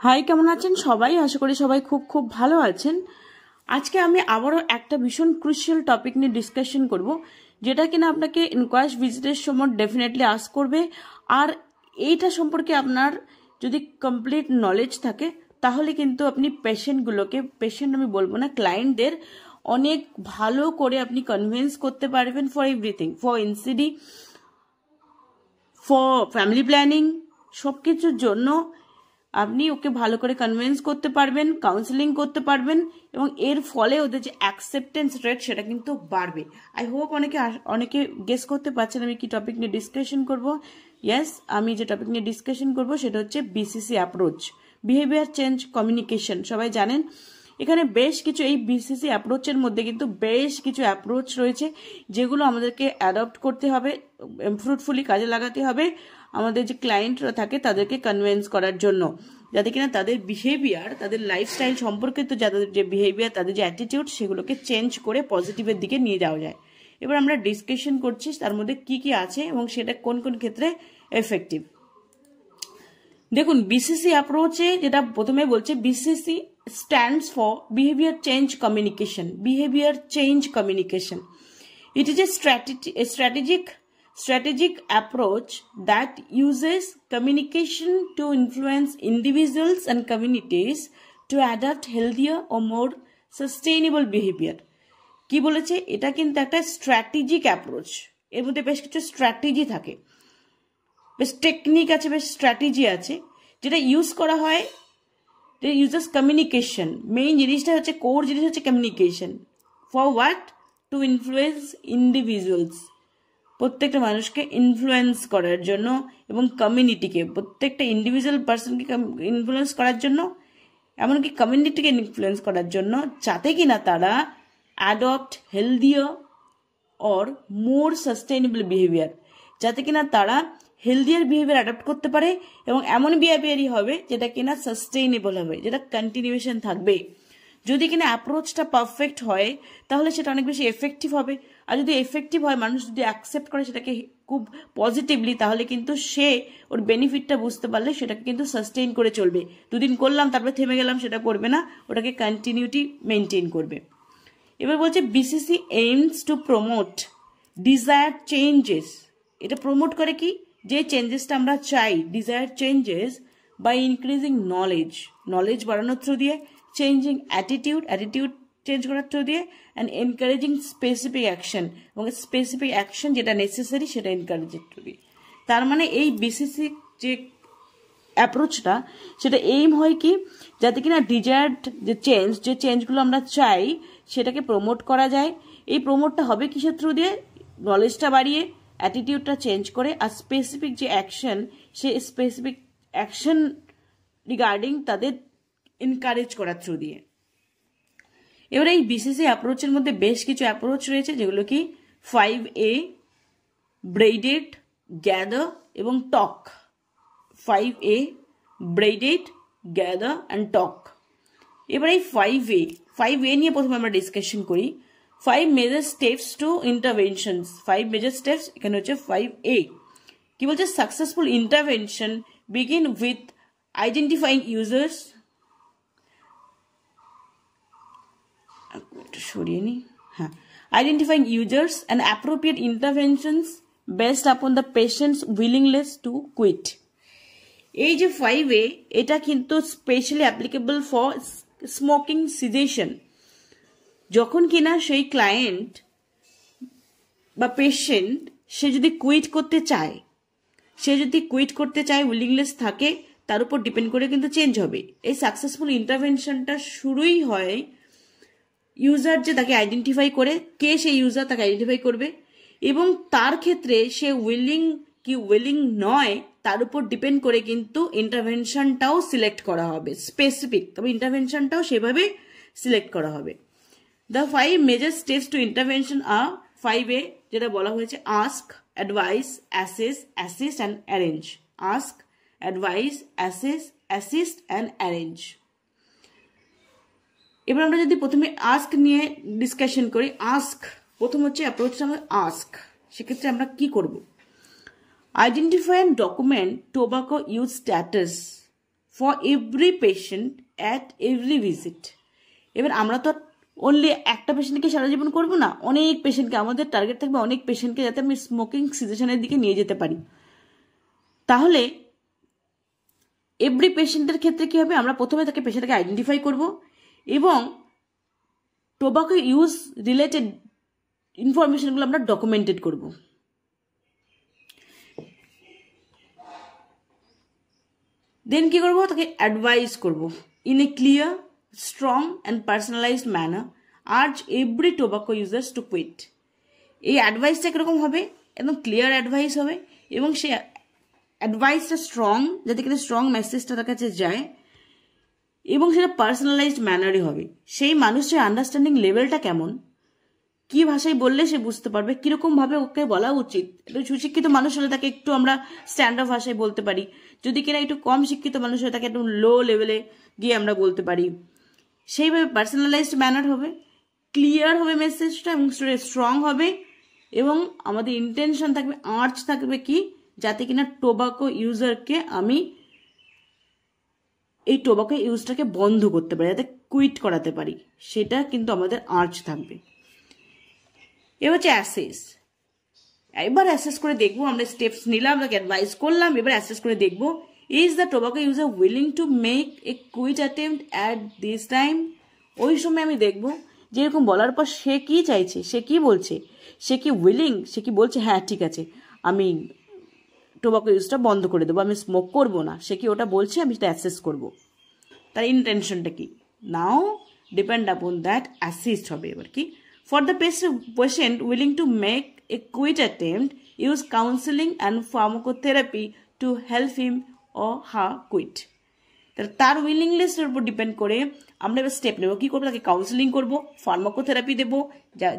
High, কেমন আছেন সবাই? আশা করি সবাই খুব খুব ভালো আছেন। আজকে আমি আবারও একটা ভীষণ ক্রুশিয়াল টপিক নিয়ে ডিসকাশন করব, যেটা কিনা আপনাকে ইনকোয়ারি ভিজিটের সময় ডেফিনেটলি আস্ক করবে। আর এইটা সম্পর্কে আপনার যদি কমপ্লিট নলেজ থাকে তাহলে কিন্তু আপনি পেশেন্ট আমি বলবো না, ক্লায়েন্টদের অনেক ভালো করে আপনি কনভিন্স করতে পারবেন for everything, for NCD, for family planning, সব কিছুর জন্য আপনি ওকে ভালো করে কনভিন্স করতে পারবেন, কাউন্সেলিং করতে পারবেন, এবং এর ফলে ওদের যে অ্যাকসেপ্টেন্স রেট সেটা কিন্তু বাড়বে। আই হোপ অনেকে গেস করতে পারছেন আমি কি টপিক নিয়ে ডিসকাশন করব। ইয়েস, আমি যে টপিক নিয়ে ডিসকাশন করব সেটা হচ্ছে BCC approach, behaviour change communication. সবাই জানেন এখানে বেশ কিছু, এই বিসিসি অ্যাপ্রোচের মধ্যে কিন্তু বেশ কিছু অ্যাপ্রোচ রয়েছে যেগুলো আমাদেরকে অ্যাডপ্ট করতে হবে, ফ্রুটফুলি কাজে লাগাতে হবে আমাদের যে ক্লায়েন্টরা থাকে তাদেরকে কনভিন্স করার জন্য, যাতে কিনা তাদের বিহেভিয়ার, তাদের লাইফস্টাইল সম্পর্কিত যাদের যে বিহেভিয়ার, তাদের যে অ্যাটিটিউড, সেগুলোকে চেঞ্জ করে পজিটিভের দিকে নিয়ে যাওয়া যায়। এবার আমরা ডিসকাশন করছি তার মধ্যে কি কি আছে এবং সেটা কোন কোন ক্ষেত্রে এফেক্টিভ। দেখুন, বিসিসি অ্যাপ্রোচে যেটা প্রথমে বলছে, BCC stands for behavior change communication. Behavior change communication. It is a strategic approach that uses communication to influence individuals and communities to adopt healthier or more sustainable behavior. কি বলেছে? এটা কিন্তু একটা strategic approach. এর মধ্যে বেশ কিছু strategy থাকে, বেশ টেকনিক আছে, বেশ স্ট্র্যাটেজি আছে, যেটা ইউজ করা হয়। ইউজেস কমিউনিকেশন, মেইন জিনিসটা হচ্ছে, কোর জিনিস হচ্ছে communication. For what? Two influence individuals, প্রত্যেকটা মানুষকে ইনফ্লুয়েন্স করার জন্য, এবং কমিউনিটিকে, প্রত্যেকটা ইন্ডিভিজুয়াল পার্সনকে ইনফ্লুয়েন্স করার জন্য, এমনকি কমিউনিটিকে ইনফ্লুয়েন্স করার জন্য, যাতে কিনা তারা adopt healthier or more sustainable behaviour, যাতে কিনা তারা হেলদিয়ার বিহেভিয়ার অ্যাডপ্ট করতে পারে, এবং এমন বিহেভিয়ারই হবে যেটা কিনা সাস্টেইনেবল হবে, যেটা কন্টিনিউয়েশন থাকবে। যদি কিনা অ্যাপ্রোচটা পারফেক্ট হয় তাহলে সেটা অনেক বেশি এফেক্টিভ হবে। আর যদি এফেক্টিভ হয়, মানুষ যদি অ্যাকসেপ্ট করে সেটাকে খুব পজিটিভলি, তাহলে কিন্তু সে ওর বেনিফিটটা বুঝতে পারলে সেটাকে কিন্তু সাস্টেইন করে চলবে। দুদিন করলাম তারপরে থেমে গেলাম সেটা করবে না, ওটাকে কন্টিনিউটি মেনটেন করবে। এবার বলছে BCC aims to promote desired changes. এটা প্রমোট করে কি? যে চেঞ্জেসটা আমরা চাই, desire changes, by increasing knowledge বাড়ানোর থ্রু দিয়ে, চেঞ্জিং অ্যাটিটিউড চেঞ্জ করার থ্রু দিয়ে, অ্যান্ড এনকারেজিং স্পেসিফিক অ্যাকশন, এবং স্পেসিফিক অ্যাকশন যেটা নেসেসারি সেটা এনকারেজের থ্রু দিয়ে। তার মানে এই বিসিসি যে অ্যাপ্রোচটা, সেটা এইম হয় কি, যাতে কিনা ডিজায়ার্ড যে চেঞ্জগুলো আমরা চাই সেটাকে প্রমোট করা যায়। এই প্রমোটটা হবে কিসের থ্রু দিয়ে? নলেজটা বাড়িয়ে, অ্যাটিটিউডটা চেঞ্জ করে, আর স্পেসিফিক যে অ্যাকশন, সেই স্পেসিফিক অ্যাকশন রিগার্ডিং তাদের এনকারেজ করার থ্রু দিয়ে। এবার এই বিসিসি অ্যাপ্রোচের মধ্যে বেশ কিছু অ্যাপ্রোচ রয়েছে, যেগুলো কি 5A, ব্রেইডেড, গ্যাদার এবং টক। 5A, ব্রেইডেড, gather and talk. এবার এই 5A নিয়ে প্রথমে আমরা ডিসকাশন করি। 5 major steps two interventions. 5 major steps, এখানে হচ্ছে 5A। কি বলছে? Successful intervention begin with identifying users, identifying users and appropriate interventions based upon the patient's willingness to quit. এই যে 5A, এটা কিন্তু specially applicable for smoking cessation. যখন কিনা সেই ক্লায়েন্ট বা পেশেন্ট সে যদি কুইট করতে চায়, উইলিংনেস থাকে, তার উপর ডিপেন্ড করে কিন্তু চেঞ্জ হবে। এই সাকসেসফুল ইন্টারভেনশনটা শুরুই হয় ইউজার যে তাকে আইডেন্টিফাই করে, কে সেই ইউজার তাকে আইডেন্টিফাই করবে, এবং তার ক্ষেত্রে সে উইলিং কি উইলিং নয় তার উপর ডিপেন্ড করে কিন্তু ইন্টারভেনশনটাও সিলেক্ট করা হবে স্পেসিফিক, তবে ইন্টারভেনশনটাও সেভাবে সিলেক্ট করা হবে। The 5 major steps to intervention আর 5A, যেটা বলা হয়েছে, ask, advise, assist and arrange. Ask, advise, assist and arrange. এবার আমরা যদি প্রথমে আস্ক নিয়ে ডিসকাশন করি, প্রথম হচ্ছে অ্যাপ্রোচটা আমাদের আস্ক। সেক্ষেত্রে আমরা কি করব? Identify and document tobacco use status for every patient at every visit. এবার আমরা তো অনলি একটা পেশেন্টকে সারা জীবন করবো না, অনেক পেশেন্টকে, আমাদের টার্গেট থাকবে অনেক পেশেন্টকে যাতে আমি স্মোকিং সিজেশনের দিকে নিয়ে যেতে পারি। তাহলে এভরি পেশেন্টের ক্ষেত্রে কী হবে, আমরা প্রথমে তাকে পেশেন্টকে আইডেন্টিফাই করব এবং টোবাকো ইউজ রিলেটেড ইনফরমেশনগুলো আমরা ডকুমেন্টেড করব। দেন কী করবো, তাকে অ্যাডভাইস করব in a clear, strong and personalised manner urge every tobacco users to quit. এই অ্যাডভাইসটা কীরকম হবে, একদম ক্লিয়ার অ্যাডভাইস হবে এবং সে অ্যাডভাইসটা স্ট্রং, যাতে কিনা স্ট্রং মেসেজটা তার কাছে যায় এবং সেটা পার্সোনালাইজড ম্যানারই হবে। সেই মানুষের আন্ডারস্ট্যান্ডিং লেভেলটা কেমন, কী ভাষায় বললে সে বুঝতে পারবে, কীরকমভাবে ওকে বলা উচিত। একটু সুশিক্ষিত মানুষ হলে তাকে একটু আমরা স্ট্যান্ডার্ড ভাষায় বলতে পারি, যদি কিনা একটু কম শিক্ষিত মানুষ হলে তাকে একটু লো লেভেলে গিয়ে আমরা বলতে পারি। সেইভাবে পার্সোনালাইজড ম্যানার হবে, ক্লিয়ার হবে মেসেজটা এবং স্ট্রং হবে এবং আমাদের ইন্টেনশন থাকবে, আর্জ থাকবে কি, যাতে কিনা টোবাকো ইউজারকে আমি এই টোবাকো ইউজটাকে বন্ধ করতে পারি, যাতে কুইট করাতে পারি, সেটা কিন্তু আমাদের আর্জ থাকবে। এবার হচ্ছে অ্যাসেস। এবার অ্যাসেস করে দেখবো, আমরা স্টেপস নিলাম, তাকে অ্যাডভাইস করলাম, এবার অ্যাসেস করে দেখবো is the tobacco user willing to make a quit attempt at this time. ওই সময় আমি দেখবো যে এরকম বলার পর সে কি চাইছে, সে কি বলছে, সে কি উইলিং, সে কি বলছে হ্যাঁ ঠিক আছে আমি টোবাকো ইউজটা বন্ধ করে দেবো, আমি স্মোক করবো না, সে কি ওটা বলছে, আমি সেটা অ্যাসেস করবো, তার ইন্টেনশনটা কি। Now depend upon that assist হবে। এবার কি, for the patient willing to make a quit attempt use counselling and pharmacotherapy to help him or her quit. তার উইলিংনেসের উপর ডিপেন্ড করে আমরা এবার স্টেপ নেবো, কী করবো, তাকে কাউন্সেলিং করবো, ফার্মাকোথেরাপি দেবো,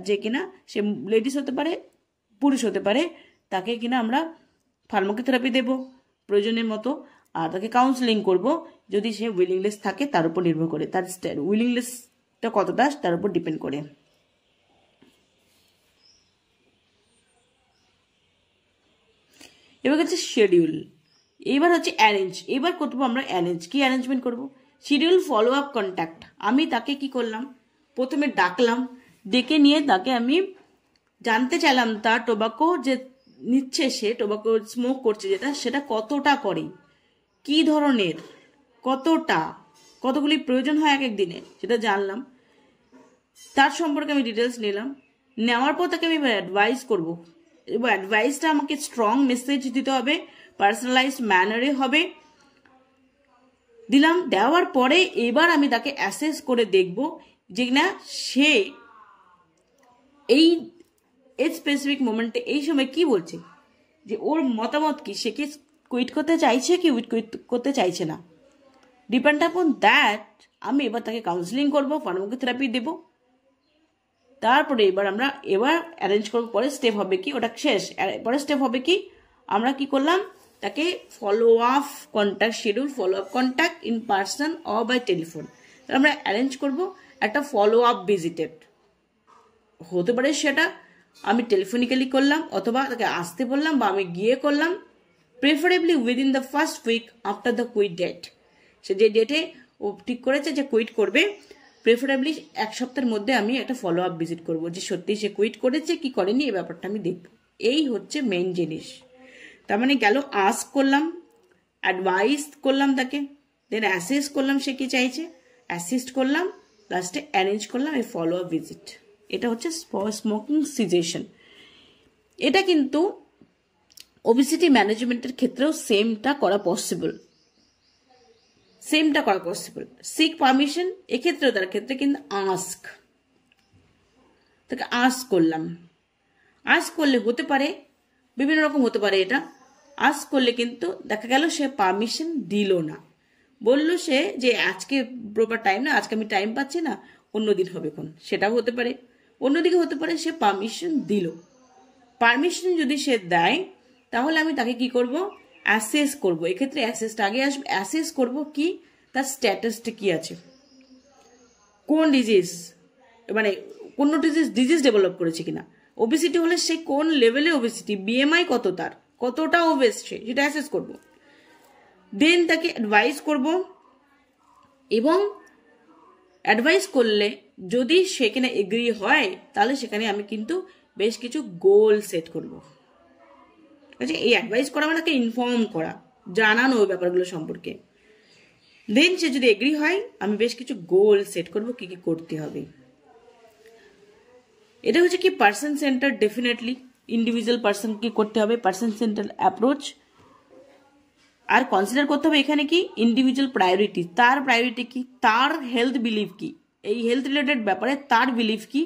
যে কিনা সে লেডিস হতে পারে পুরুষ হতে পারে, তাকে কিনা আমরা ফার্মাকোথেরাপি দেবো প্রয়োজনের মতো, আর তাকে কাউন্সেলিং করব যদি সে উইলিংনেস থাকে, তার উপর নির্ভর করে, তার উইলিংনেসটা কতটা তার উপর ডিপেন্ড করে। এবার হচ্ছে শিডিউল, এবার হচ্ছে অ্যারেঞ্জ। এবার করবো আমরা অ্যারেঞ্জ, কি অ্যারেঞ্জমেন্ট করব, শিডিউল ফলো আপ কন্ট্যাক্ট। আমি তাকে কি করলাম, প্রথমে ডাকলাম, ডেকে নিয়ে তাকে আমি জানতে চাইলাম তার টোবাকো যে নিচ্ছে, সে টোবাকো স্মোক করছে যেটা, সেটা কতটা করে, কি ধরনের, কতটা, কতগুলি প্রয়োজন হয় এক এক দিনে, সেটা জানলাম, তার সম্পর্কে আমি ডিটেলস নিলাম। নেওয়ার পর তাকে আমি অ্যাডভাইস করবো, এবার অ্যাডভাইসটা আমাকে স্ট্রং মেসেজ দিতে হবে, পার্সোনালাইজড ম্যানারে হবে। দিলাম, দেওয়ার পরে এবার আমি তাকে অ্যাসেস করে দেখব যে না সে এই স্পেসিফিক মোমেন্টে এই সময় কি বলছে, যে ওর মতামত কি, সে কি কুইট করতে চাইছে কি কুইট করতে চাইছে না। ডিপেন্ড আপন দ্যাট আমি এবার তাকে কাউন্সিলিং করবো, ফার্মাকোথেরাপি দেব, তারপরে এবার আমরা অ্যারেঞ্জ করবো। পরের স্টেপ হবে কি, ওটা শেষ, পরের স্টেপ হবে কি, আমরা কি করলাম, তাকে follow up contact schedule, follow up contact in person or by telephone. আমরা অ্যারেঞ্জ করবো একটা ফলো আপ ভিজিটেড, হতে পারে সেটা আমি টেলিফোনিক্যালি করলাম, অথবা তাকে আসতে বললাম, বা আমি গিয়ে করলাম, preferably within the first week after the quit date. সে যে ডেটে ও ঠিক করেছে যে কুইট করবে, প্রেফারেবলি এক সপ্তাহের মধ্যে আমি একটা ফলো আপ ভিজিট করবো, যে সত্যি সে কুইট করেছে কি করেনি, এই ব্যাপারটা আমি দেখব। এই হচ্ছে মেইন জিনিস। তার মানে গেল, আস্ক করলাম, অ্যাডভাইস করলাম তাকে, দেন অ্যাসেস করলাম সে কি চাইছে, অ্যাসিস্ট করলাম, লাস্টে অ্যারেঞ্জ করলাম এই ফলো আপ ভিজিট। এটা হচ্ছে স্মোকিং সিজেশন। এটা কিন্তু ওবেসিটি ম্যানেজমেন্টের ক্ষেত্রেও সেমটা করা পসিবল, সিক পারমিশন এক্ষেত্রেও, তার ক্ষেত্রে কিন্তু তাকে আস্ক করলাম। আস্ক করলে হতে পারে বিভিন্ন রকম হতে পারে, এটা আস্ক করলে কিন্তু দেখা গেল সে পারমিশন দিল না, বললো সে যে আজকে প্রপার টাইম না, আজকে আমি টাইম পাচ্ছি না, অন্যদিন হবে কোন, সেটাও হতে পারে। অন্যদিকে হতে পারে সে পারমিশন দিল। পারমিশন যদি সে দেয় তাহলে আমি তাকে কি করব, অ্যাসেস করব। এক্ষেত্রে অ্যাসেসটা আগে আসবে। অ্যাসেস করব কি, তার স্ট্যাটাসটা কি আছে, কোন ডিজিজ, মানে কোন ডিজিজ ডেভেলপ করেছে কিনা, ওবেসিটি হলে সে কোন লেভেলে ওবেসিটি, বিএমআই কত, তার কতটা ওবেস, সেটা অ্যাসেস করব। দেন তাকে অ্যাডভাইস করব, এবং অ্যাডভাইস করলে যদি সেখানে এগ্রি হয় তাহলে সেখানে আমি কিন্তু বেশ কিছু গোল সেট করব। ঠিক আছে, এই অ্যাডভাইস করা মানে তাকে ইনফর্ম করা, জানানো ওই ব্যাপারগুলো সম্পর্কে। দেন সে যদি এগ্রি হয় আমি বেশ কিছু গোল সেট করব কি কি করতে হবে। এটা হচ্ছে কি person centre, definitely individual person কি করতে হবে, পার্সন সেন্টার অ্যাপ্রোচ। আর কনসিডার করতে হবে এখানে কি ইন্ডিভিজুয়াল প্রায়োরিটি, তার প্রায়োরিটি কি, তার হেলথ বিলিফ কি, এই হেলথ রিলেটেড ব্যাপারে তার বিলিফ কি,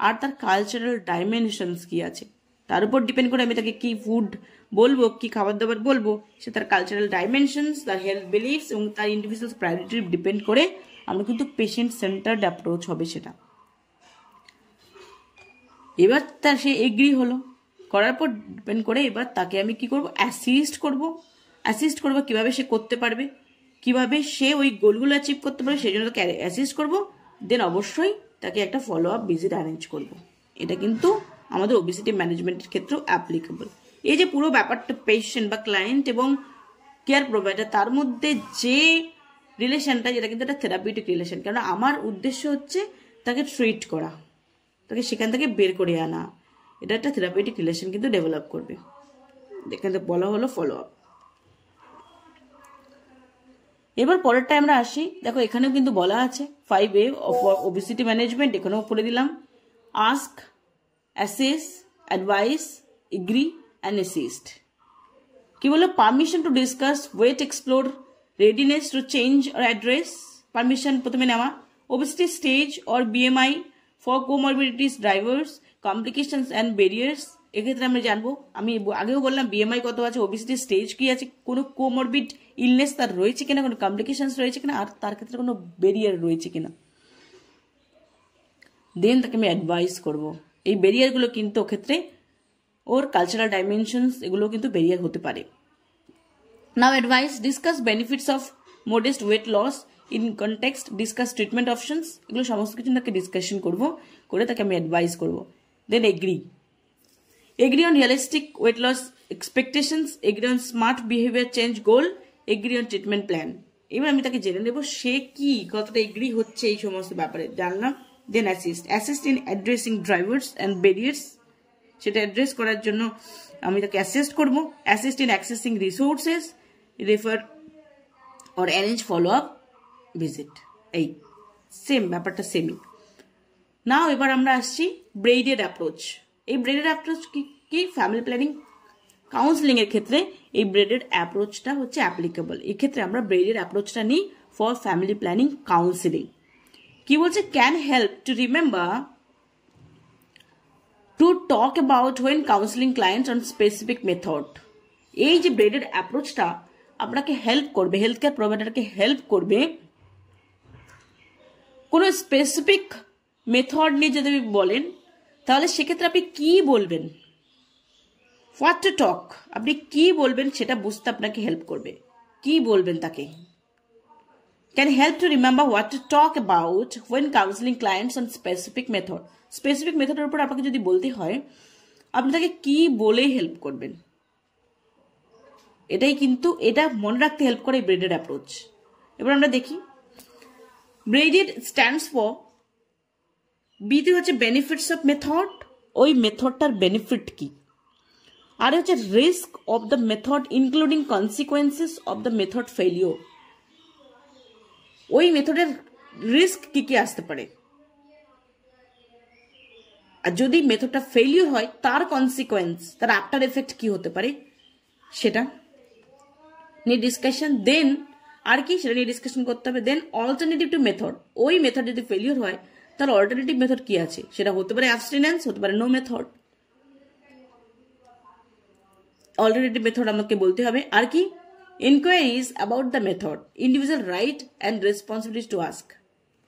আর তার কালচারাল ডাইমেনশনস কি আছে, তার উপর ডিপেন্ড করে আমি তাকে কি ফুড বলবো, কি খাবার দাবার বলবো, সে তার কালচারাল ডাইমেনশনস, তার হেলথ বিলিফস এবং তার ইন্ডিভিজুয়াল প্রায়োরিটি ডিপেন্ড করে আমরা কিন্তু পেশেন্ট সেন্টার্ড অ্যাপ্রোচ হবে সেটা। এবার তার সে এগ্রি হলো, করার পর ডিপেন্ড করে এবার তাকে আমি কি করব, অ্যাসিস্ট করব কিভাবে সে করতে পারবে, কিভাবে সে ওই গোলগুলো অ্যাচিভ করতে পারবে সেই জন্য তাকে অ্যাসিস্ট করব। দেন অবশ্যই তাকে একটা ফলো আপ ভিজিট অ্যারেঞ্জ করব। এটা কিন্তু আমাদের ওবেসিটি ম্যানেজমেন্টের ক্ষেত্রেও অ্যাপ্লিকেবল। এই যে পুরো ব্যাপারটা পেশেন্ট বা ক্লায়েন্ট এবং কেয়ার প্রোভাইডার তার মধ্যে যে রিলেশনটা, যেটা কিন্তু একটা থেরাপিউটিক রিলেশন, কারণ আমার উদ্দেশ্য হচ্ছে তাকে ট্রিট করা, তাকে সেখান থেকে বের করে আনা। এটা একটা থেরাপিউটিক রিলেশন কিন্তু ডেভেলপ করবে। এখানে বলা হলো ফলো আপ। এবার পরেরটা আমরা আসি, দেখো এখানেও কিন্তু বলা আছে 5A অফ ওবেসিটি ম্যানেজমেন্ট, এখানেও পড়ে দিলাম ask, assess, advise, agree and assist. কি বললো, permission to discuss, weight, explore, readiness to change or address. Permission প্রথমে নেওয়া, obesity stage or BMI for comorbidities, drivers, complications and barriers. এক্ষেত্রে আমরা জানবো, আমি আগেও বললাম BMI কত আছে, ওবেসিটি স্টেজ কি আছে, কোনো কোমরবিড ইলনেস তার রয়েছে কিনা, কোনো কমপ্লিকেশনস রয়েছে কিনা, আর তার ক্ষেত্রে কোনো ব্যারিয়ার রয়েছে কিনা। দেন তাকে আমি অ্যাডভাইস করব। এই ব্যারিয়ারগুলো কিন্তু ক্ষেত্রে ওর কালচারাল ডাইমেনশনস এগুলো কিন্তু ব্যারিয়ার হতে পারে। Now advice, discuss benefits of modest weight loss in context, discuss treatment options, এগুলো সমস্ত কিছু তাকে ডিসকাশন করব, করে তাকে আমি অ্যাডভাইস করব। Then agree on realistic weight loss expectations, agree on SMART behaviour change goal, agree on treatment plan. এবার আমি তাকে জেনে নেব সে কি কতটা এগ্রি হচ্ছে এই সমস্ত ব্যাপারে, জানলাম। Then assist in addressing drivers and barriers, সেটা অ্যাড্রেস করার জন্য আমি তাকে অ্যাসিস্ট করব। Assist in accessing resources, refer or arrange follow up visit. এই সেম ব্যাপারটা সেমই। নাও এবার আমরা আসছি ব্রেইডেড অ্যাপ্রোচ। এই ব্রেডেড অ্যাপ্রোচ কি ফ্যামিলি প্ল্যানিং কাউন্সিলিং এর ক্ষেত্রে এই ব্রেডেড অ্যাপ্রোচটা হচ্ছে অ্যাপ্লিকেবল। এই ক্ষেত্রে আমরা ব্রেডেড অ্যাপ্রোচটা নিই ফর ফ্যামিলি প্ল্যানিং কাউন্সিলিং। কি বলছে, can help to remember to talk about when counselling clients on specific method. এই যে ব্রেডেড অ্যাপ্রোচটা আপনাকে হেল্প করবে, হেলথ কেয়ার প্রোভাইডারকে হেল্প করবে কোনো স্পেসিফিক মেথড নিয়ে যদি বলেন তাহলে সেক্ষেত্রে আপনি কি বলবেন, হোয়াট টু টক, আপনি কি বলবেন সেটা বুঝতে আপনাকে হেল্প করবে। কি বলবেন তাকে, can help to remember what to talk about when counselling clients on specific method. Specific মেথডের উপর আপনাকে যদি বলতে হয় আপনি তাকে কি বলেই হেল্প করবেন, এটাই কিন্তু এটা মনে রাখতে হেল্প করে ব্রেডেড অ্যাপ্রোচ। এবার আমরা দেখি, ব্রেডেড স্ট্যান্ডস ফর, বিতে হচ্ছে বেনিফিটস অফ মেথড, ওই মেথডটার বেনিফিট কি, আর হচ্ছে risk of the method including consequences of the method failure, ওই মেথডের রিস্ক কি কি আসতে পারে, আর যদি মেথডটা ফেলিওর হয় তার কনসিকোয়েন্স, তার আফটার এফেক্ট কি হতে পারে সেটা নিয়ে ডিসকাশন। দেন আর কি সেটা নিয়ে ডিসকাশন করতে হবে। দেন অল্টারনেটিভ টু মেথড, ওই মেথড যদি ফেলিওর হয় তার অল্টারনেটিভ মেথড কি আছে, সেটা হতে পারে অ্যাবস্টিনেন্স, হতে পারে নো মেথড। অল্টারনেটিভ মেথড আমাকে বলতে হবে। আর কি, enquiries about the method, individual right and responsibility to ask.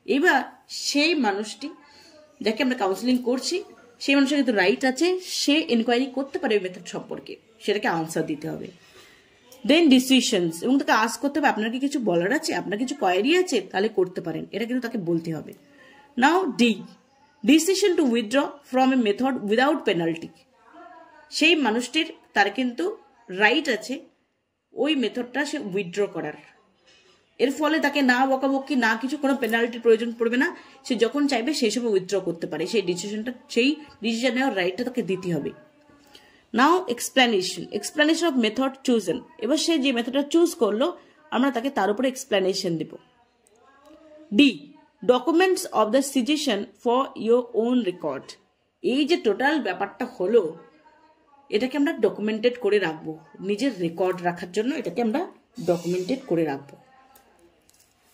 এবার সেই মানুষটি যাকে আমরা কাউন্সিলিং করছি সেই মানুষের কিন্তু রাইট আছে, সে ইনকোয়ারি করতে পারে ওই মেথড সম্পর্কে, সেটাকে আনসার দিতে হবে। দেন ডিসিশনস, এবং তাকে আস্ক করতে হবে আপনার কি কিছু বলার আছে, আপনার কিছু কোয়ারি আছে, তাহলে করতে পারেন, এটা কিন্তু তাকে বলতে হবে। Now decision to withdraw from a method without penalty, সেই মানুষটির তার কিন্তু রাইট আছে ওই মেথডটা সে উইথড্র করার। এর ফলে তাকে না বকাবকি না কিছু কোনো পেনাল্টির প্রয়োজন পড়বে না, সে যখন চাইবে সেই সময় উইথড্র করতে পারে, সেই ডিসিশন নেওয়ার রাইটটা তাকে দিতে হবে। নাও এক্সপ্লেনেশন অফ মেথড চুজেন। এবার সে যে মেথডটা চুজ করলো আমরা তাকে তার উপরে এক্সপ্লেনেশন দেব। D, documents of the situation for your own record. এই যে টোটাল ব্যাপারটা হলো এটাকে আমরা ডকুমেন্টেড করে রাখবো, নিজের রেকর্ড রাখার জন্য এটাকে আমরা ডকুমেন্টেড করে রাখবো।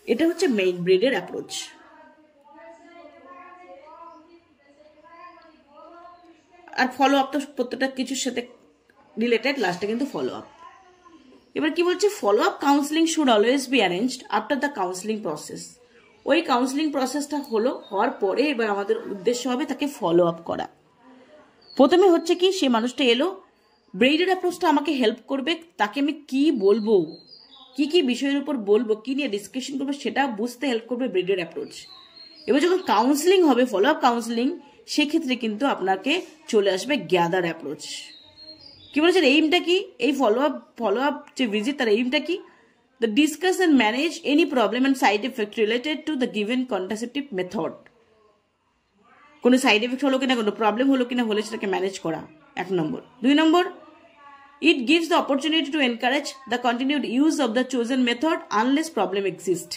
এটা হচ্ছে মেইন ব্রেডের অ্যাপ্রোচ। আর ফলো আপ তো প্রত্যেকটা কিছুর সাথে রিলেটেড, লাস্টে কিন্তু ফলো আপ। এবার কি বলছে, follow up counselling should always be arranged after the counselling process. ওই কাউন্সিলিং প্রসেসটা হওয়ার পরে এবার আমাদের উদ্দেশ্য হবে তাকে ফলো আপ করা। প্রথমে হচ্ছে কি, সে মানুষটা এলো, ব্রেইডের অ্যাপ্রোচটা আমাকে হেল্প করবে, তাকে আমি কি বলবো, কি কি বিষয়ের উপর বলবো, কি নিয়ে ডিসকাশন করবো সেটা বুঝতে হেল্প করবে ব্রেইডের অ্যাপ্রোচ। এবার যখন কাউন্সিলিং হবে, ফলো আপ কাউন্সিলিং, সেক্ষেত্রে কিন্তু আপনাকে চলে আসবে গ্যাদার অ্যাপ্রোচ। কি বলেছেন, এইমটা কি, এই ফলো আপ যে ভিজিট তার এইমটা কি, the discuss and manage any problem and side effect related to the given contraceptive method. কোনো সাইড এফেক্ট হলো কিনা, কোনো প্রবলেম হলো কিনা, হলে সেটাকে ম্যানেজ করা, 1 নম্বর। 2 নম্বর, it gives the opportunity to encourage the continued use of the chosen method unless problem exists.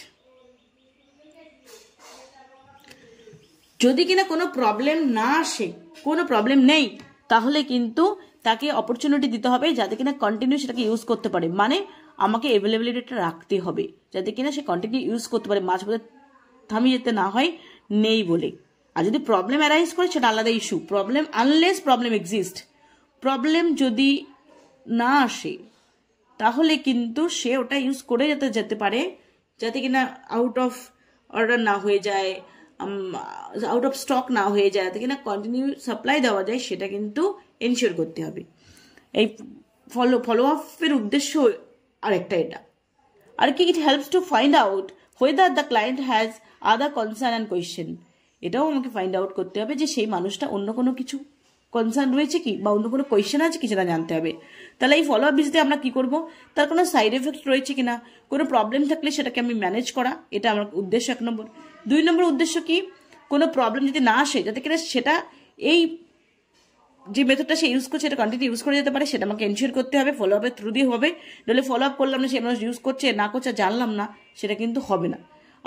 যদি কিনা কোনো প্রবলেম না আসে, কোনো প্রবলেম নেই, তাহলে কিন্তু তাকে অপরচুনিটি দিতে হবে যাতে কিনা কন্টিনিউ সেটাকে ইউজ করতে পারে। মানে আমাকে অ্যাভেলেবিলিটিটা রাখতে হবে যাতে কিনা সে কন্টিনিউ ইউজ করতে পারে, মাঝপথে থামিয়ে যেতে না হয় নেই বলে। আর যদি প্রবলেম অ্যারাইজ করে সেটা আলাদা issue. Problem unless problem exist, problem যদি না আসে তাহলে কিন্তু সে ওটা ইউজ করে যেতে পারে যাতে কিনা আউট অফ অর্ডার না হয়ে যায়, আউট অফ স্টক না হয়ে যায়, যাতে কিনা কন্টিনিউ সাপ্লাই দেওয়া যায়, সেটা কিন্তু এনশিওর করতে হবে। এই ফলো আপের উদ্দেশ্য আরেকটা এটা। আর কি, it helps to find out whether the client has other concern and question. এটাও আমাকে ফাইন্ড আউট করতে হবে যে সেই মানুষটা অন্য কোনো কিছু কনসার্ন রয়েছে কি বা অন্য কোনো কোয়েশ্চেন আছে কি সেটা জানতে হবে। তাহলে এই ফলো আপ ভিজিটে আমরা কি করব, তার কোনো সাইড এফেক্ট রয়েছে কিনা, কোনো প্রবলেম থাকলে সেটাকে আমি ম্যানেজ করা, এটা আমার উদ্দেশ্য 1 নম্বর। 2 নম্বর উদ্দেশ্য কি, কোনো প্রবলেম যদি না আসে যাতে কিনা সেটা এই যে মেথডটা সে ইউজ করছে এটা কন্টিনিউ ইউজ করে যেতে পারে, সেটা আমাকে এনশিওর করতে হবে, ফলো আপের থ্রু দিয়ে হবে। নাহলে ফলো আপ করলাম না, সে মানুষ ইউজ করছে না করছে জানলাম না, সেটা কিন্তু হবে না।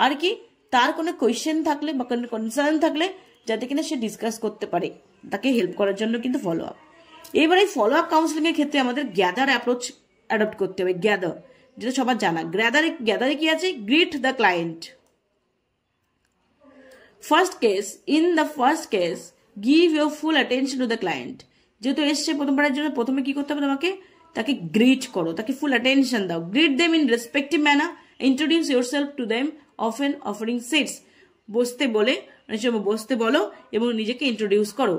আর কি, তার কোনো কোয়েশ্চেন থাকলে বা কোনো কনসার্ন থাকলে যাতে কিনা সে ডিসকাস করতে পারে, তাকে হেল্প করার জন্য কিন্তু ফলো আপ। এবার এই ফলো আপ কাউন্সিলিংয়ের ক্ষেত্রে আমাদের গ্যাদার অ্যাপ্রোচ অ্যাডপ্ট করতে হবে। গ্যাদার, যেটা সবার জানা, গ্যাদারে কি আছে, greet the client. In the first case, give your full attention to the client. যেহেতু এসছে প্রথমবারের জন্য, প্রথমে কি করতে হবে, তাকে গ্রিট করো, তাকে ফুল অ্যাটেনশন দাও। Greet them in respective manner, introduce yourself to them, often offering seats. বসতে বলো এবং নিজেকে ইন্ট্রোডিউস করো।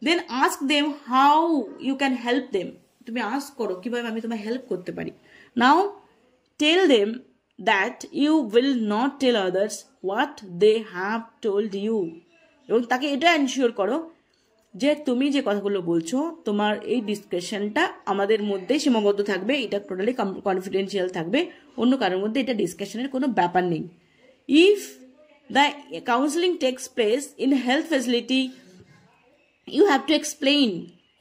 Then ask them how you can help them. তুমি আস্ক করো কিভাবে আমি তোমায় হেল্প করতে পারি। Now tell them that you will not tell others what they have told you, এবং তাকে এটা এনশিওর করো যে তুমি যে কথাগুলো বলছো তোমার এই ডিসকাশনটা আমাদের মধ্যে সীমাবদ্ধ থাকবে, এটা টোটালি কনফিডেন্সিয়াল থাকবে, অন্য কারোর মধ্যে এটা ডিসকাশনের কোনো ব্যাপার নেই। If the counselling takes place in health facility, you have to explain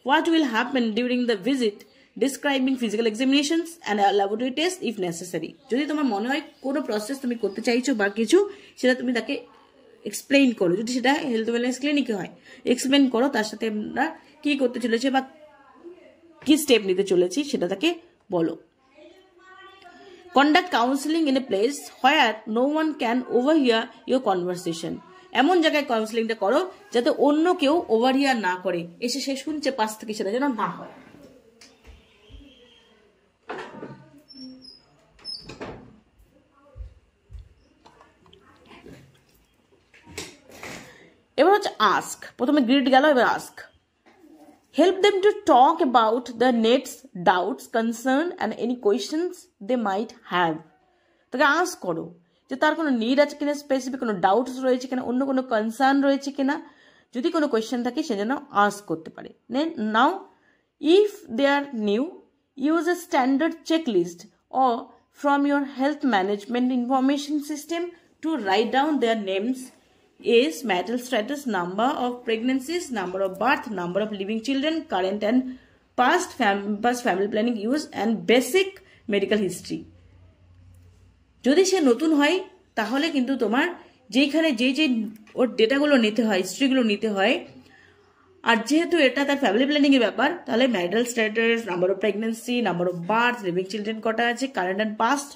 what will happen during the visit, describing physical examinations and a laboratory test if necessary. যদি তোমার মনে হয় কোনো প্রসেস তুমি করতে চাইছো বা কিছু, সেটা তুমি তাকে এক্সপ্লেইন করো। যদি সেটা হেলথ ওয়েলনেস ক্লিনিকে হয়, এক্সপ্লেইন করো তার সাথে আমরা কি করতে চলেছে বা কি স্টেপ নিতে চলেছি সেটা তাকে বলো। Conduct counselling in a place where no one can overhear your conversation. এমন জায়গায় কাউন্সিলিংটা করো যাতে অন্য কেউ ওভারহিয়ার না করে, এসে সে শুনছে পাশ থেকে, সেটা যেন না হয়। এবার হচ্ছে আস্ক। প্রথমে গ্রিড গেল, এবার ask. Help them to talk about the needs, doubts, concern and any questions they might have. তাকে আস্ক করো যে তার কোনো নিড আছে কিনা, স্পেসিফিক কোনো ডাউটস রয়েছে কিনা, অন্য কোনো কনসার্ন রয়েছে কিনা, যদি কোনো কোয়েশ্চেন থাকে সে যেন আস্ক করতে পারে। Now if they are new, use a standard checklist or from your health management information system to write down their names, age, marital status, number of pregnancies, number of birth, number of living children, current and past family planning use, and basic medical history. যদি সে নতুন হয় তাহলে কিন্তু তোমার যেখানে যে ওর ডেটাগুলো নিতে হয়, হিস্ট্রিগুলো নিতে হয়, আর যেহেতু এটা তার ফ্যামিলি প্ল্যানিং এর ব্যাপার, তাহলে marital status, number of pregnancy, number of birth, living children কটা আছে, current and past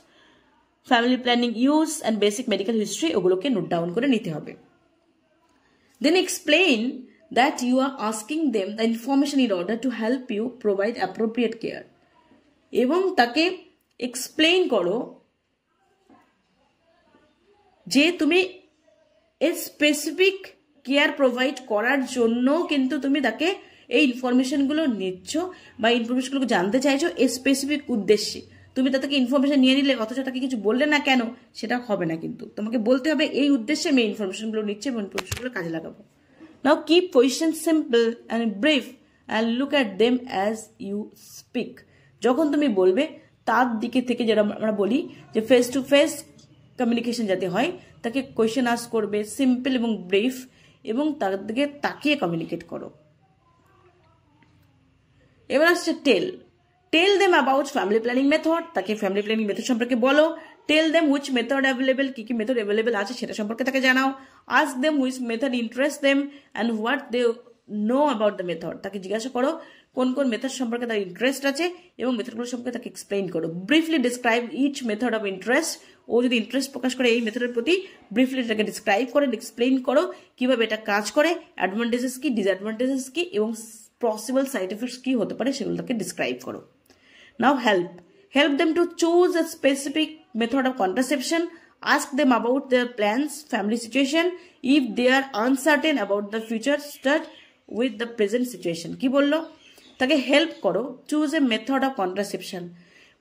family planning use and basic medical history, ওগুলোকে নোট ডাউন করে নিতে হবে। Then explain that you are asking them the information in order to help you provide appropriate care. এবং তাকে explain করো যে তুমি এর স্পেসিফিক কেয়ার প্রোভাইড করার জন্য কিন্তু তুমি তাকে এই ইনফরমেশনগুলো নিচ্ছ বা ইনফরমেশনগুলো জানতে চাইছো এই স্পেসিফিক উদ্দেশ্যে। তুমি তাকে ইনফরমেশন নিয়ে নিলে অথচ তাকে কিছু বললে না কেন, সেটা হবে না। কিন্তু তোমাকে বলতে হবে এই উদ্দেশ্যে আমি ইনফরমেশনগুলো নিচ্ছি এবং ইনফরমেশনগুলো কাজে লাগাবো। Now keep question simple and brief and look at them as you speak. যখন তুমি বলবে তার দিকে থেকে, যেটা আমরা বলি যে ফেস টু ফেস কমিউনিকেশন যাতে হয়, তাকে কোয়েশ্চেন আস্ক করবে, সিম্পল এবং ব্রিফ, এবং তার দিকে তাকিয়ে কমিউনিকেট করো। এবার আসছে tell them about family planning method. তাকে ফ্যামিলি প্ল্যানিং মেথড সম্পর্কে বলো। Tell them which method available, কি কি মেথড অ্যাভেলেবেল আছে সেটা সম্পর্কে তাকে জানাও। Ask them which method interest them and what they know about the method. তাকে জিজ্ঞাসা করো কোন কোন মেথড সম্পর্কে তার ইন্টারেস্ট আছে এবং মেথডগুলো সম্পর্কে তাকে এক্সপ্লেইন করো। Briefly describe each method of interest. ও যদি ইন্টারেস্ট প্রকাশ করে এই মেথডের প্রতি, ব্রিফলি এটাকে ডিসক্রাইব করে এক্সপ্লেইন করো কিভাবে এটা কাজ করে, অ্যাডভান্টেজেস কি, ডিসঅ্যাডভান্টেজেস কি এবং পসিবল সাইড এফেক্টস কি হতে পারে সেগুলো তাকে ডিসক্রাইব করো। নাও help them to choose a specific method of contraception. Ask them about their plans, family situation. If they are uncertain about the future, start with the present situation. কি বললো? তাকে help করো choose a method of contraception.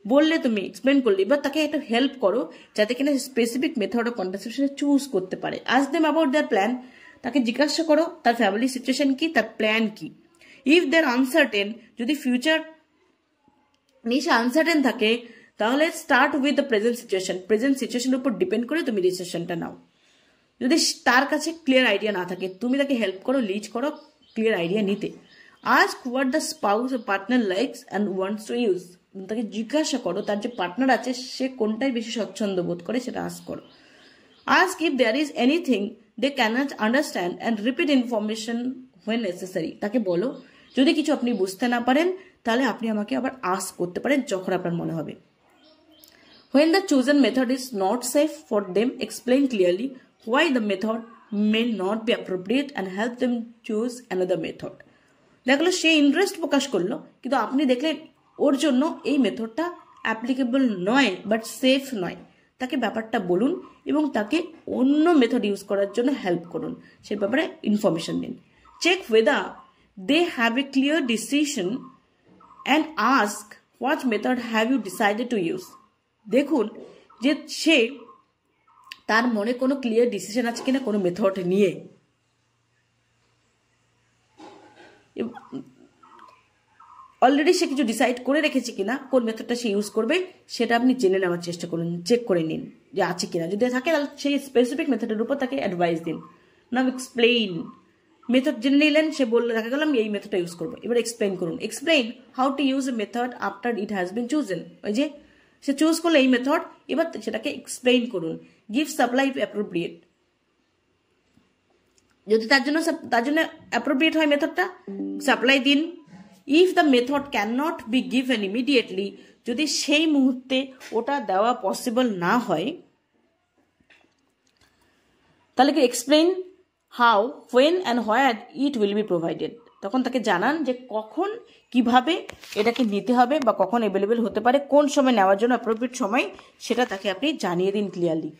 বললে তুমি explain করলে, এবার তাকে একটা হেল্প করো যাতে কিনা specific method of contraception choose করতে পারে। Ask them about their plan. তাকে জিজ্ঞাসা করো তার ফ্যামিলি সিচুয়েশন কি, তার প্ল্যান কি। ইফ দে আর আনসার্টেন, যদি ফিউচার নিয়ে সে আনসার্টেন থাকে, তাহলে start with the present situation. Present সিচুয়েশনের উপর ডিপেন্ড করে তুমি ডিসিশনটা নাও। যদি তার কাছে ক্লিয়ার আইডিয়া না থাকে, তুমি তাকে হেল্প করো, লিড করো ক্লিয়ার আইডিয়া নিতে। Ask what the spouse or partner likes and wants to use. তাকে জিজ্ঞাসা করো তার যে পার্টনার আছে সে কোনটাই বেশি স্বচ্ছন্দ বোধ করে, সেটা আস্ক করো। Ask if there is anything they can't understand and repeat information when necessary. তাকে বলো যদি কিছু আপনি বুঝতে না পারেন তাহলে আপনি আমাকে আবার আস্ক করতে পারেন যখন আপনার মনে হবে। When the chosen method is not safe for them, explain clearly why the method may not be appropriate and help them choose another method. দেখলো সে ইন্টারেস্ট প্রকাশ করলো, কিন্তু আপনি দেখলেন ওর জন্য এই মেথডটা অ্যাপ্লিকেবল নয়, বাট সেফ নয়। তাকে ব্যাপারটা বলুন এবং তাকে অন্য মেথড ইউজ করার জন্য হেল্প করুন, সে ব্যাপারে ইনফরমেশন দিন। Check whether they have a clear decision and ask what method have you decided to use. দেখুন যে সে তার মনে কোনো ক্লিয়ার ডিসিশন আছে কিনা কোনো মেথড নিয়ে। অলরেডি সে কিছু ডিসাইড করে রেখেছে কিনা কোন মেথডটা সে ইউজ করবে, সেটা আপনি জেনে নেওয়ার চেষ্টা করুন, চেক করে নিন যে আছে কিনা। যদি থাকে তাহলে সেই স্পেসিফিক মেথডের উপর তাকে অ্যাডভাইস দিন। নাও এক্সপ্লেইন। মেথড জেনে নিলেন, সে বললে দেখা গেল আমি এই মেথডটা ইউজ করবো, এবার এক্সপ্লেইন করুন। Explain how to use a method after it has been chosen. ওই যে সে চুজ করলো এই মেথড, এবার সেটাকে এক্সপ্লেইন করুন। Give supply appropriate. যদি তার জন্য অ্যাপ্রোপ্রিয়েট হয় মেথডটা, সাপ্লাই দিন। If the method can not be given immediately, যদি সেই মুহূর্তে ওটা দেওয়া পসিবল না হয়, তাহলে কি explain how, when and where it will be provided. তখন তাকে জানান যে কখন কিভাবে এটাকে নিতে হবে বা কখন অ্যাভেলেবেল হতে পারে, কোন সময় নেওয়ার জন্য অ্যাপ্রোপ্রিয়েট সময়, সেটা তাকে আপনি জানিয়ে দিন clearly.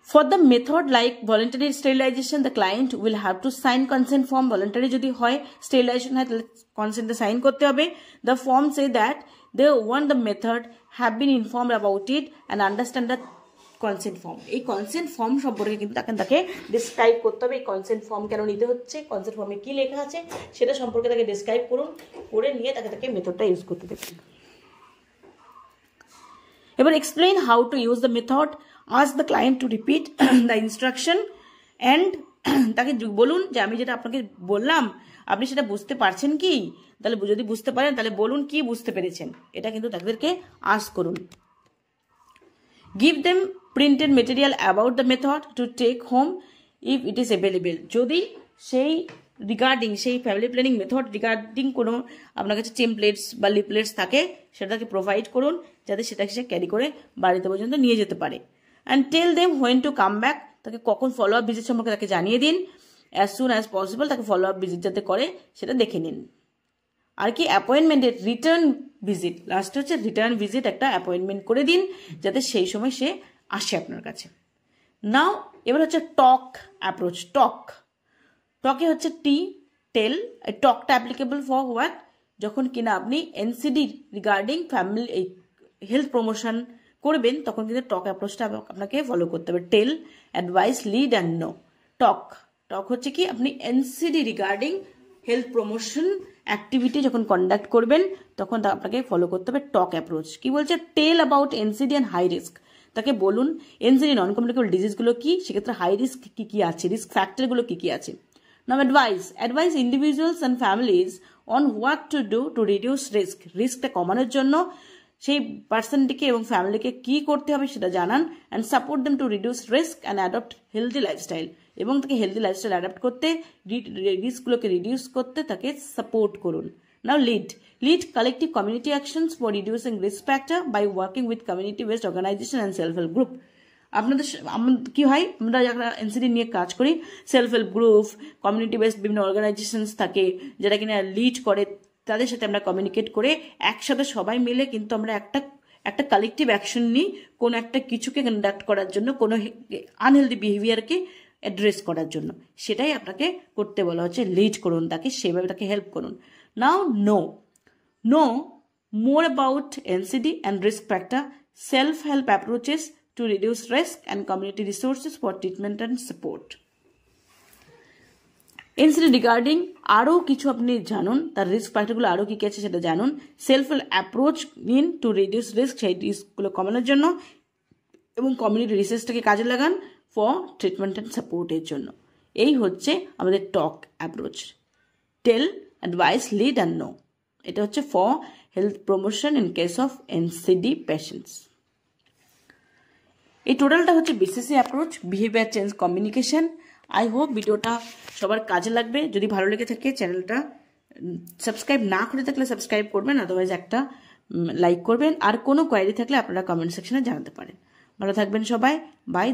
For the method like voluntary sterilization, the client will have to sign consent form. Voluntary যদি হয়, sterilization হয় তাহলে consent sign করতে হবে। The form say that they want the method, have been informed about it and understand the consent form. এই consent form সম্পর্কে কিন্তু তাকে ডিসক্রাইব করতে হবে, এই কনসেন্ট ফর্ম কেন নিতে হচ্ছে, কনসেন্ট ফর্মে কী লেখা আছে সেটা সম্পর্কে তাকে ডিসক্রাইব করুন, করে নিয়ে তাকে মেথডটা ইউজ করতে দেবেন। এবার explain how to use the method, ask the client to repeat the instruction and তাকে বলুন যে আমি যেটা আপনাকে বললাম আপনি সেটা বুঝতে পারছেন কি, তাহলে যদি বুঝতে পারেন তাহলে বলুন কি বুঝতে পেরেছেন, এটা কিন্তু তাদেরকে আস্ক করুন। Give them printed material about the method to take home if it is available, যদি সেই রিগার্ডিং সেই ফ্যামিলি প্ল্যানিং মেথড রিগার্ডিং কোনো আপনার কাছে টেমপ্লেটস বা লিফলেটস থাকে সেটাকে প্রোভাইড করুন যাতে সেটাকে সে ক্যারি করে বাড়িতে পর্যন্ত নিয়ে যেতে পারে। And tell them when to come back, তাকে কখন ফলো আপ ভিজিট সম্পর্কে তাকে জানিয়ে দিন, অ্যাজ সুন অ্যাজ পসিবল তাকে ফলো আপ ভিজিট যাতে করে সেটা দেখে নিন। আর কি অ্যাপয়েন্টমেন্টের রিটার্ন ভিজিট, লাস্ট হচ্ছে রিটার্ন ভিজিট একটা অ্যাপয়েন্টমেন্ট করে দিন যাতে সেই সময় সে আসে আপনার কাছে। নাও এবার হচ্ছে টক অ্যাপ্রোচ। টকে হচ্ছে টেল, টকটা অ্যাপ্লিকেবল ফর হোয়াট, যখন কিনা আপনি এনসিডি রিগার্ডিং ফ্যামিলি এই হেলথ প্রমোশন করবেন তখন কিন্তু টক অ্যাপ্রোচটা আপনাকে ফলো করতে হবে। টেল, অ্যাডভাইস, লিড অ্যান্ড নো। টক হচ্ছে কি আপনি NCD regarding health promotion activity যখন কন্ডাক্ট করবেন তখন আপনাকে ফলো করতে হবে টক অ্যাপ্রোচ। কি বলছে, tell about NCD and high risk, তাকে বলুন এনসিডি নন কমিউনিকেবল ডিজিজগুলো কি, সেক্ষেত্রে হাই রিস্ক কি কি আছে, রিস্ক ফ্যাক্টরগুলো কি কি আছে। Now advice individuals and families on what to do to reduce রিস্কটা কমানোর জন্য সেই পার্সনটিকে এবং ফ্যামিলিকে কি করতে হবে সেটা জানান। And support them to reduce risk and adopt healthy lifestyle, এবং তাকে হেলদি লাইফস্টাইল অ্যাডাপ্ট করতে রিস্কগুলোকে রিডিউস করতে তাকে সাপোর্ট করুন। Now lead collective community actions for reducing risk factor by working with community based organisation and self help group. আপনাদের কি হয়, আমরা যারা এনসিডি নিয়ে কাজ করি self help group, community based বিভিন্ন অর্গানাইজেশনস থাকে যারা কিনা লিড করে, তাদের সাথে আমরা কমিউনিকেট করে একসাথে সবাই মিলে কিন্তু আমরা একটা কালেকটিভ অ্যাকশন নিই কোনো একটা কিছুকে কন্ডাক্ট করার জন্য, কোনো আনহেলদি বিহেভিয়ারকে অ্যাড্রেস করার জন্য, সেটাই আপনাকে করতে বলা হচ্ছে। লিড করুন তাকে, সেভাবে তাকে হেল্প করুন। Now know more about NCD and risk factor, self help approaches to reduce risk and community resources for treatment and support. NCD regarding আরও কিছু আপনি জানুন, তার রিস্ক ফ্যাক্টরগুলো আরও কী কী আছে সেটা জানুন। সেলফ হেল্প অ্যাপ্রোচ নিন টু রিডিউস রিস্ক, সেই রিস্কগুলো কমানোর জন্য, এবং কমিউনিটি রিসার্চটাকে কাজে লাগান ফর ট্রিটমেন্ট অ্যান্ড সাপোর্টের জন্য। এই হচ্ছে আমাদের talk approach. Tell, advice, lead and know, এটা হচ্ছে for health promotion in case of NCD patients. এই টোটালটা হচ্ছে BCC approach, behaviour change communication. I hope ভিডিওটা সবার কাজে লাগবে। যদি ভালো লেগে থাকে চ্যানেলটা সাবস্ক্রাইব না করে থাকলে সাবস্ক্রাইব করবেন, আদারওয়াইজ একটা লাইক করবেন। আর কোনো কোয়ারি থাকলে আপনারা কমেন্ট সেকশনে জানাতে পারেন। ভালো থাকবেন সবাই, বাই।